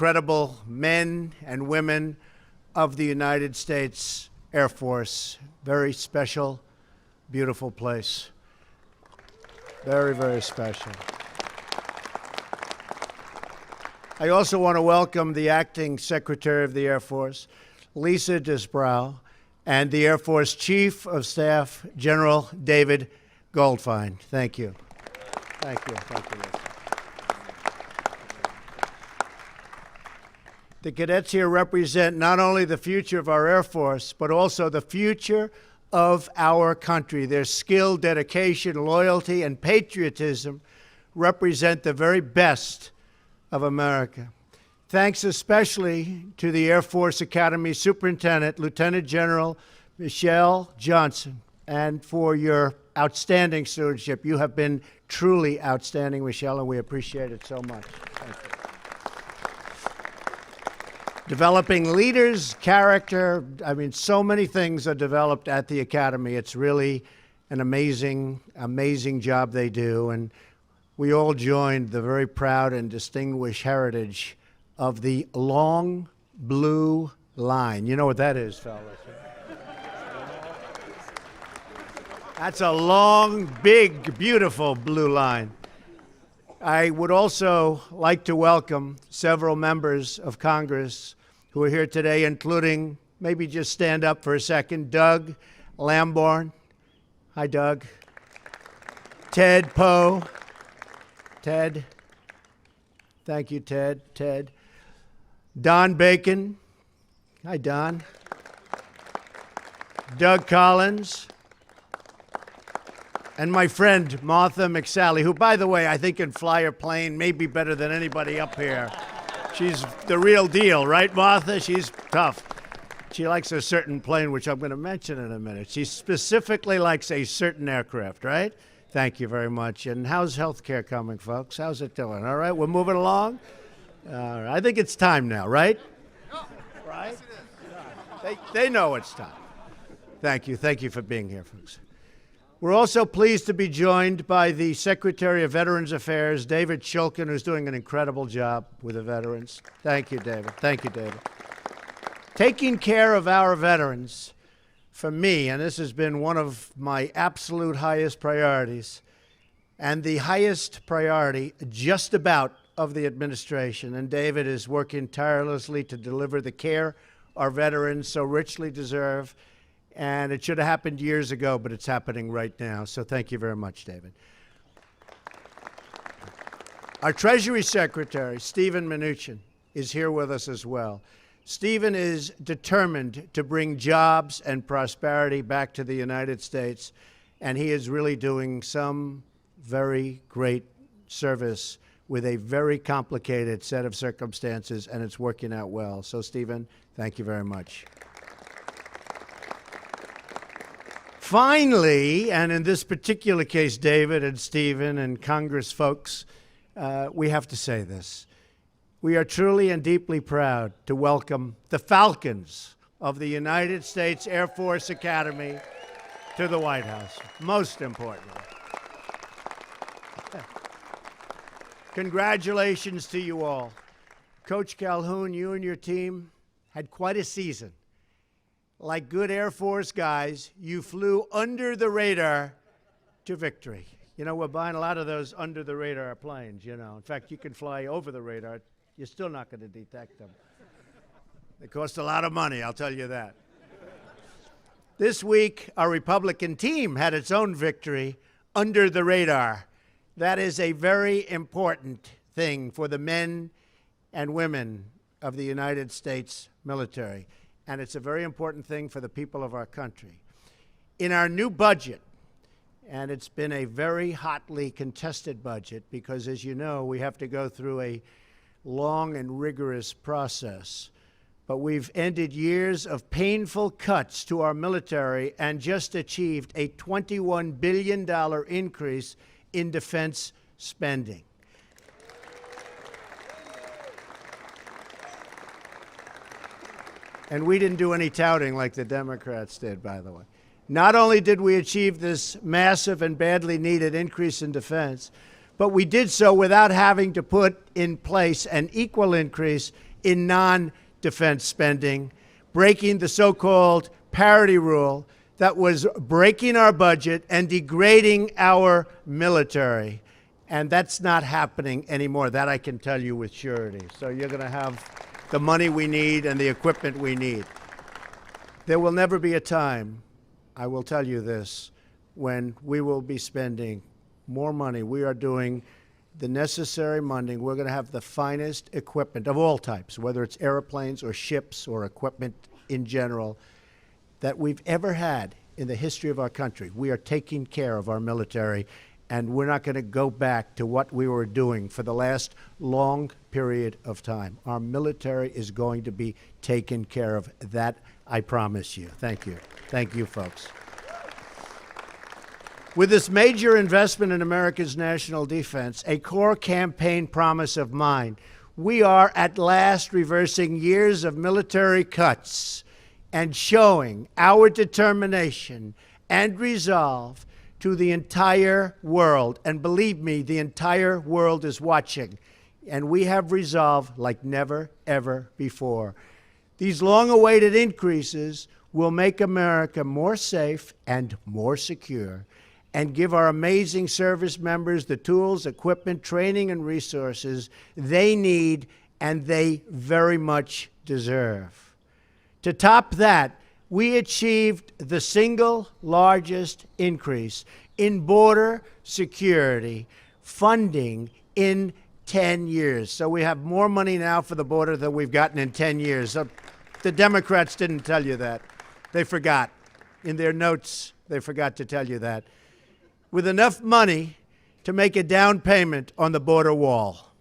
incredible men and women of the United States Air Force. Very special, beautiful place. Very, very special. I also want to welcome the Acting Secretary of the Air Force, Lisa Disbrow, and the Air Force Chief of Staff, General David Goldfein. Thank you. Thank you. Thank you, Lisa. The cadets here represent not only the future of our Air Force, but also the future of our country. Their skill, dedication, loyalty, and patriotism represent the very best of America. Thanks especially to the Air Force Academy Superintendent, Lieutenant General Michelle Johnson, and for your outstanding stewardship. You have been truly outstanding, Michelle, and we appreciate it so much. Thank you. Developing leaders, character, I mean, so many things are developed at the Academy. It's really an amazing, amazing job they do. And we all joined the very proud and distinguished heritage of the long blue line. You know what that is, fellas? That's a long, big, beautiful blue line. I would also like to welcome several members of Congress who are here today, including, maybe just stand up for a second, Doug Lamborn. Hi, Doug. Ted Poe. Ted. Thank you, Ted. Ted. Don Bacon. Hi, Don. Doug Collins. And my friend, Martha McSally, who, by the way, I think can fly a plane maybe better than anybody up here. She's the real deal, right, Martha? She's tough. She likes a certain plane, which I'm going to mention in a minute. She specifically likes a certain aircraft, right? Thank you very much. And how's healthcare coming, folks? How's it doing? All right, we're moving along? All right. I think it's time now, right? Right? They know it's time. Thank you. Thank you for being here, folks. We're also pleased to be joined by the Secretary of Veterans Affairs, David Shulkin, who's doing an incredible job with the veterans. Thank you, David. Thank you, David. Taking care of our veterans, for me, and this has been one of my absolute highest priorities, and the highest priority just about of the administration, and David is working tirelessly to deliver the care our veterans so richly deserve. And it should have happened years ago, but it's happening right now. So thank you very much, David. Our Treasury Secretary, Stephen Mnuchin, is here with us as well. Stephen is determined to bring jobs and prosperity back to the United States, and he is really doing some very great service with a very complicated set of circumstances, and it's working out well. So, Stephen, thank you very much. Finally, and in this particular case, David and Stephen and Congress folks, we have to say this. We are truly and deeply proud to welcome the Falcons of the United States Air Force Academy to the White House, most importantly. Congratulations to you all. Coach Calhoun, you and your team had quite a season. Like good Air Force guys, you flew under the radar to victory. You know, we're buying a lot of those under the radar planes, you know. In fact, you can fly over the radar. You're still not going to detect them. They cost a lot of money, I'll tell you that. This week, our Republican team had its own victory under the radar. That is a very important thing for the men and women of the United States military. And it's a very important thing for the people of our country. In our new budget, and it's been a very hotly contested budget because, as you know, we have to go through a long and rigorous process. But we've ended years of painful cuts to our military and just achieved a $21 billion increase in defense spending. And we didn't do any touting like the Democrats did, by the way. Not only did we achieve this massive and badly needed increase in defense, but we did so without having to put in place an equal increase in non-defense spending, breaking the so-called parity rule that was breaking our budget and degrading our military. And that's not happening anymore. That I can tell you with surety. So you're going to have the money we need and the equipment we need. There will never be a time, I will tell you this, when we will be spending more money. We are doing the necessary money. We're going to have the finest equipment of all types, whether it's airplanes or ships or equipment in general, that we've ever had in the history of our country. We are taking care of our military, and we're not going to go back to what we were doing for the last long period of time. Our military is going to be taken care of. That I promise you. Thank you. Thank you, folks. With this major investment in America's national defense, a core campaign promise of mine, we are at last reversing years of military cuts and showing our determination and resolve to the entire world. And believe me, the entire world is watching. And we have resolve like never, ever before. These long-awaited increases will make America more safe and more secure, and give our amazing service members the tools, equipment, training, and resources they need and they very much deserve. To top that, we achieved the single largest increase in border security funding in 10 years. So we have more money now for the border than we've gotten in 10 years. The Democrats didn't tell you that. They forgot. In their notes, they forgot to tell you that. With enough money to make a down payment on the border wall.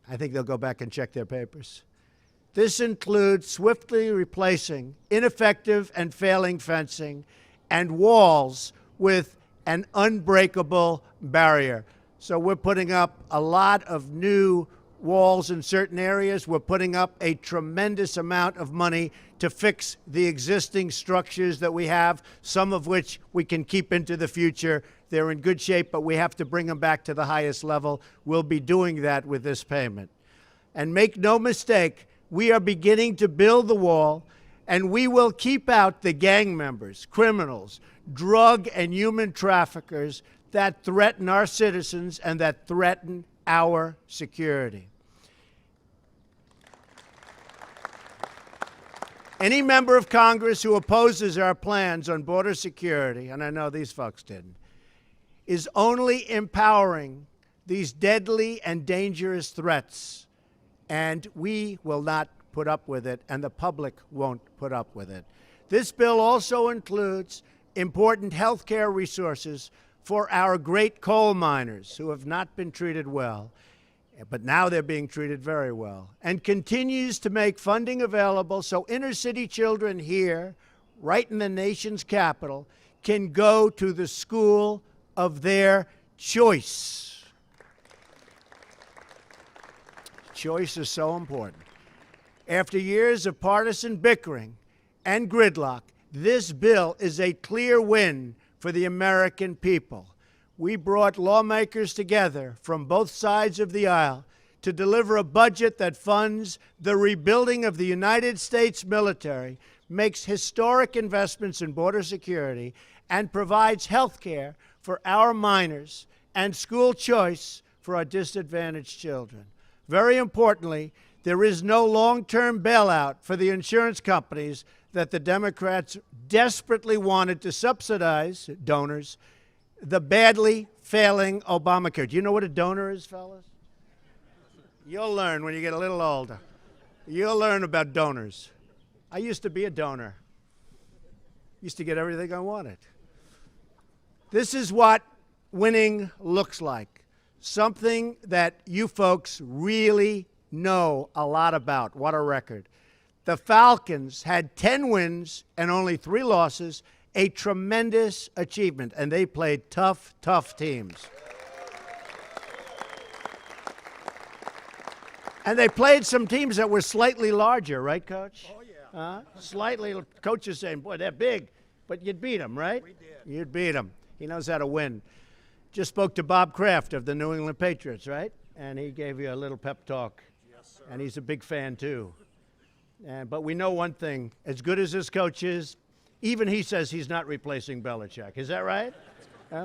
I think they'll go back and check their papers. This includes swiftly replacing ineffective and failing fencing and walls with an unbreakable barrier. So we're putting up a lot of new walls in certain areas. We're putting up a tremendous amount of money to fix the existing structures that we have, some of which we can keep into the future. They're in good shape, but we have to bring them back to the highest level. We'll be doing that with this payment. And make no mistake, we are beginning to build the wall, and we will keep out the gang members, criminals, drug and human traffickers that threaten our citizens and that threaten our security. Any member of Congress who opposes our plans on border security, and I know these folks didn't, is only empowering these deadly and dangerous threats. And we will not put up with it, and the public won't put up with it. This bill also includes important health care resources for our great coal miners who have not been treated well, but now they're being treated very well, and continues to make funding available so inner-city children here, right in the nation's capital, can go to the school of their choice. Choice is so important. After years of partisan bickering and gridlock, this bill is a clear win for the American people. We brought lawmakers together from both sides of the aisle to deliver a budget that funds the rebuilding of the United States military, makes historic investments in border security, and provides health care for our miners and school choice for our disadvantaged children. Very importantly, there is no long-term bailout for the insurance companies that the Democrats desperately wanted to subsidize, donors, the badly failing Obamacare. Do you know what a donor is, fellas? You'll learn when you get a little older. You'll learn about donors. I used to be a donor. Used to get everything I wanted. This is what winning looks like. Something that you folks really know a lot about. What a record. The Falcons had 10 wins and only 3 losses, a tremendous achievement, and they played tough, tough teams. And they played some teams that were slightly larger, right, Coach? Oh, yeah. Slightly. Coach is saying, boy, they're big, but you'd beat them, right? We did. You'd beat them. He knows how to win. Just spoke to Bob Kraft of the New England Patriots, right? And he gave you a little pep talk. Yes, sir. And he's a big fan, too. But we know one thing. As good as his coach is, even he says he's not replacing Belichick. Is that right?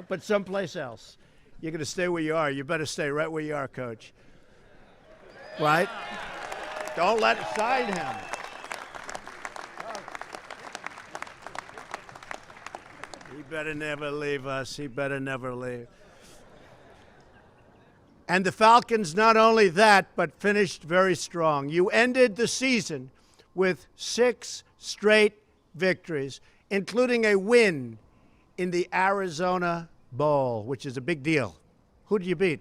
But someplace else. You're going to stay where you are. You better stay right where you are, Coach. Right? Don't let it sign him. He better never leave us. He better never leave. And the Falcons, not only that, but finished very strong. You ended the season with 6 straight victories, including a win in the Arizona Bowl, which is a big deal. Who did you beat?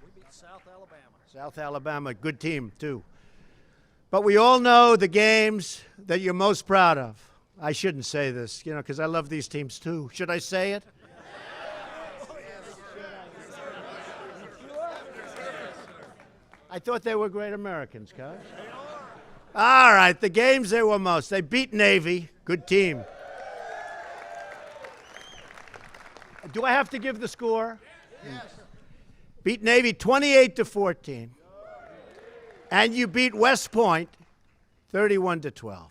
We beat South Alabama. South Alabama, good team, too. But we all know the games that you're most proud of. I shouldn't say this, because I love these teams, too. Should I say it? I thought they were great Americans, Coach. All right, the games they were most. They beat Navy, good team. Do I have to give the score? Yes. Beat Navy 28-14. And you beat West Point 31-12.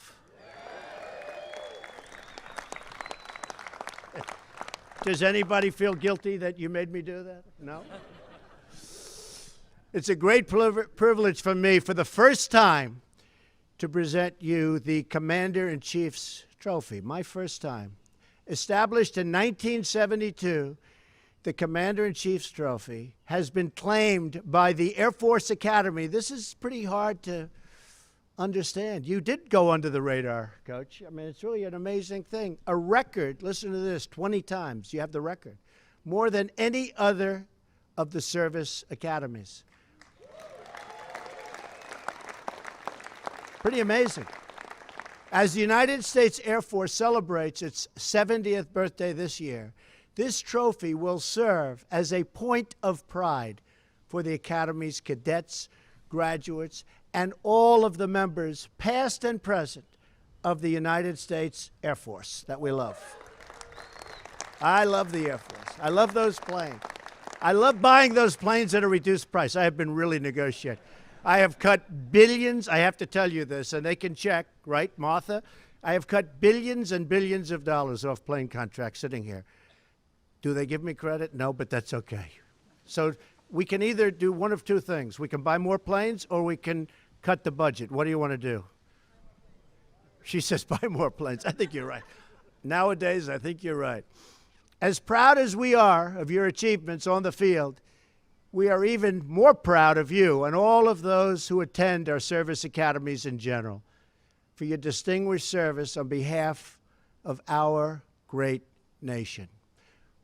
Does anybody feel guilty that you made me do that? No? It's a great privilege for me, for the first time, to present you the Commander-in-Chief's Trophy, my first time. Established in 1972, the Commander-in-Chief's Trophy has been claimed by the Air Force Academy. This is pretty hard to understand. You did go under the radar, Coach. I mean, it's really an amazing thing. A record, listen to this, 20 times. You have the record. More than any other of the service academies. Pretty amazing. As the United States Air Force celebrates its 70th birthday this year, this trophy will serve as a point of pride for the Academy's cadets, graduates, and all of the members, past and present, of the United States Air Force that we love. I love the Air Force. I love those planes. I love buying those planes at a reduced price. I have been really negotiating. I have cut billions. I have to tell you this, and they can check, right, Martha? I have cut billions and billions of dollars off plane contracts sitting here. Do they give me credit? No, but that's okay. So we can either do one of two things. We can buy more planes or we can cut the budget. What do you want to do? She says buy more planes. I think you're right. Nowadays, I think you're right. As proud as we are of your achievements on the field, we are even more proud of you and all of those who attend our service academies in general for your distinguished service on behalf of our great nation.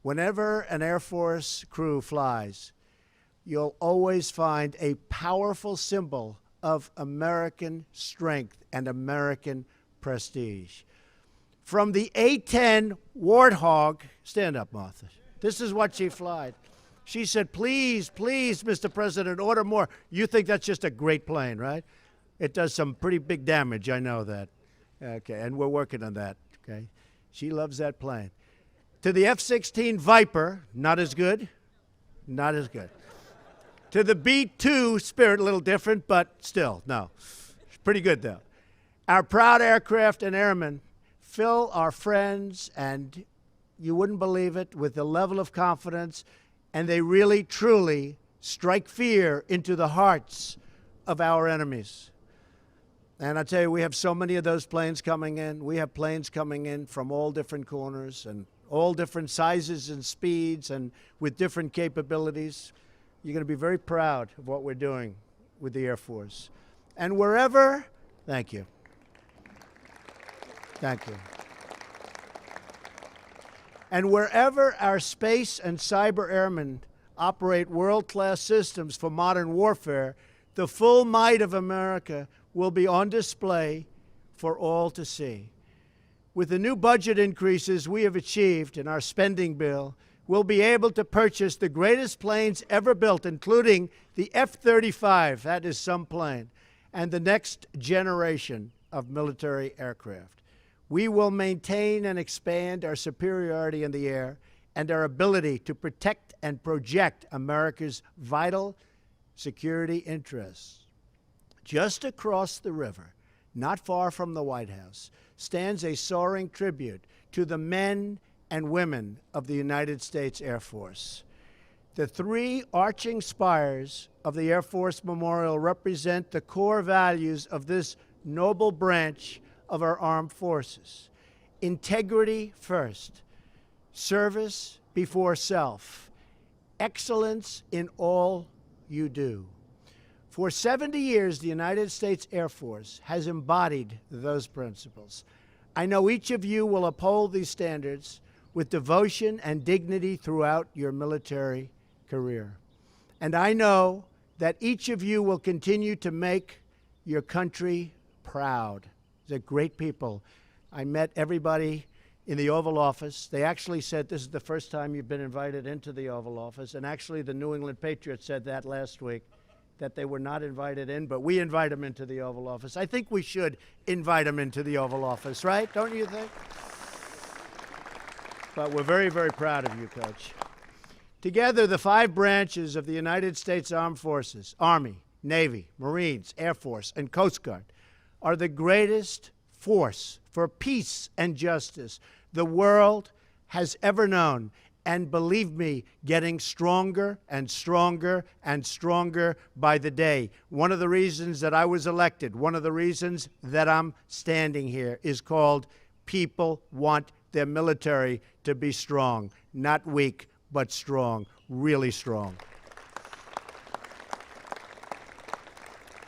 Whenever an Air Force crew flies, you'll always find a powerful symbol of American strength and American prestige. From the A-10 Warthog, stand up, Martha. This is what she flied. She said, please, please, Mr. President, order more. You think that's just a great plane, right? It does some pretty big damage, I know that. Okay, and we're working on that, okay? She loves that plane. To the F-16 Viper, not as good, not as good. To the B-2 Spirit, a little different, but still, no. It's pretty good, though. Our proud aircraft and airmen fill our friends, and you wouldn't believe it, with the level of confidence, and they really, truly strike fear into the hearts of our enemies. And I tell you, we have so many of those planes coming in. We have planes coming in from all different corners and all different sizes and speeds and with different capabilities. You're going to be very proud of what we're doing with the Air Force. And wherever, thank you. Thank you. And wherever our space and cyber airmen operate world-class systems for modern warfare, the full might of America will be on display for all to see. With the new budget increases we have achieved in our spending bill, we'll be able to purchase the greatest planes ever built, including the F-35, that is some plane, and the next generation of military aircraft. We will maintain and expand our superiority in the air and our ability to protect and project America's vital security interests. Just across the river, not far from the White House, stands a soaring tribute to the men and women of the United States Air Force. The three arching spires of the Air Force Memorial represent the core values of this noble branch of our armed forces. Integrity first, service before self, excellence in all you do. For 70 years, the United States Air Force has embodied those principles. I know each of you will uphold these standards with devotion and dignity throughout your military career. And I know that each of you will continue to make your country proud. They're great people. I met everybody in the Oval Office. They actually said this is the first time you've been invited into the Oval Office. And actually, the New England Patriots said that last week, that they were not invited in, but we invite them into the Oval Office. I think we should invite them into the Oval Office, right? Don't you think? But we're very, very proud of you, Coach. Together, the five branches of the United States Armed Forces, Army, Navy, Marines, Air Force, and Coast Guard, are the greatest force for peace and justice the world has ever known. And believe me, getting stronger and stronger and stronger by the day. One of the reasons that I was elected, one of the reasons that I'm standing here is called people want their military to be strong. Not weak, but strong, really strong.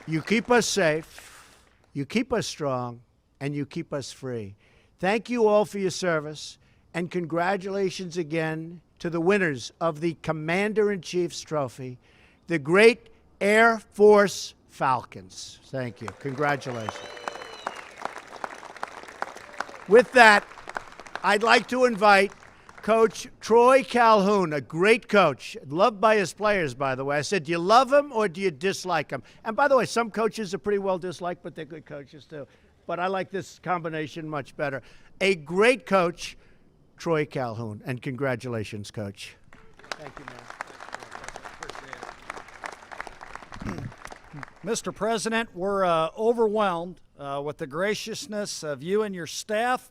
You keep us safe, you keep us strong, and you keep us free. Thank you all for your service, and congratulations again to the winners of the Commander-in-Chief's Trophy, the great Air Force Falcons. Thank you. Congratulations. With that, I'd like to invite Coach Troy Calhoun, a great coach, loved by his players, by the way. I said, do you love him or do you dislike him? And by the way, some coaches are pretty well disliked, but they're good coaches too. But I like this combination much better. A great coach, Troy Calhoun, and congratulations, Coach. Thank you, man. Mr. President, we're overwhelmed with the graciousness of you and your staff.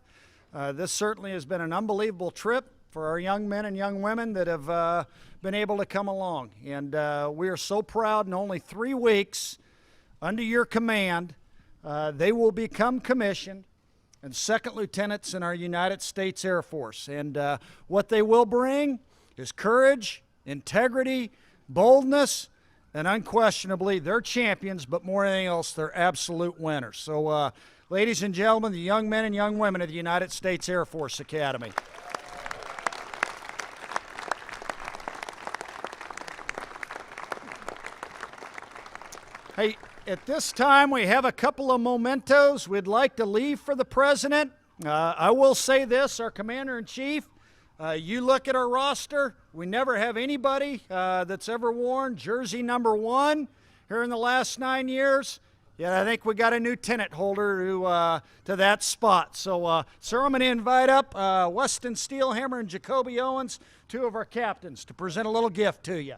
This certainly has been an unbelievable trip for our young men and young women that have been able to come along. And we are so proud in only 3 weeks under your command, they will become commissioned and second lieutenants in our United States Air Force. And what they will bring is courage, integrity, boldness, and unquestionably, they're champions, but more than anything else, they're absolute winners. So, ladies and gentlemen, the young men and young women of the United States Air Force Academy. Hey, at this time, we have a couple of mementos we'd like to leave for the President. I will say this, our Commander-in-Chief, you look at our roster, we never have anybody that's ever worn jersey number 1 here in the last 9 years. Yet I think we got a new tenant holder to that spot. So, sir, I'm going to invite up Weston Steelhammer and Jacoby Owens, 2 of our captains, to present a little gift to you.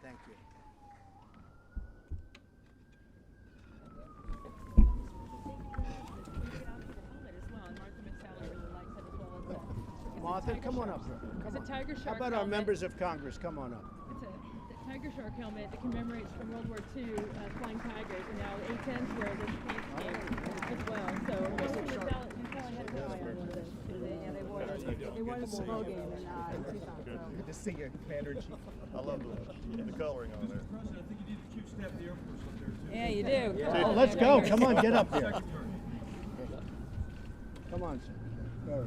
Thank you. Martha, come on up here. It's a tiger shark How about our helmet. members of Congress? Come on up. It's a tiger shark helmet that commemorates from World War II flying tigers, and now A-10s wear this paint scheme as well. So you probably had an eye on one of those too. They wore it at the ball game in Tucson. Good to see you, Commander-in-Chief. I love the coloring on there. President, I think you need to chief step the Air Force up there, too. Yeah, you do. Oh, let's go. Come on, get up here. Come on, sir.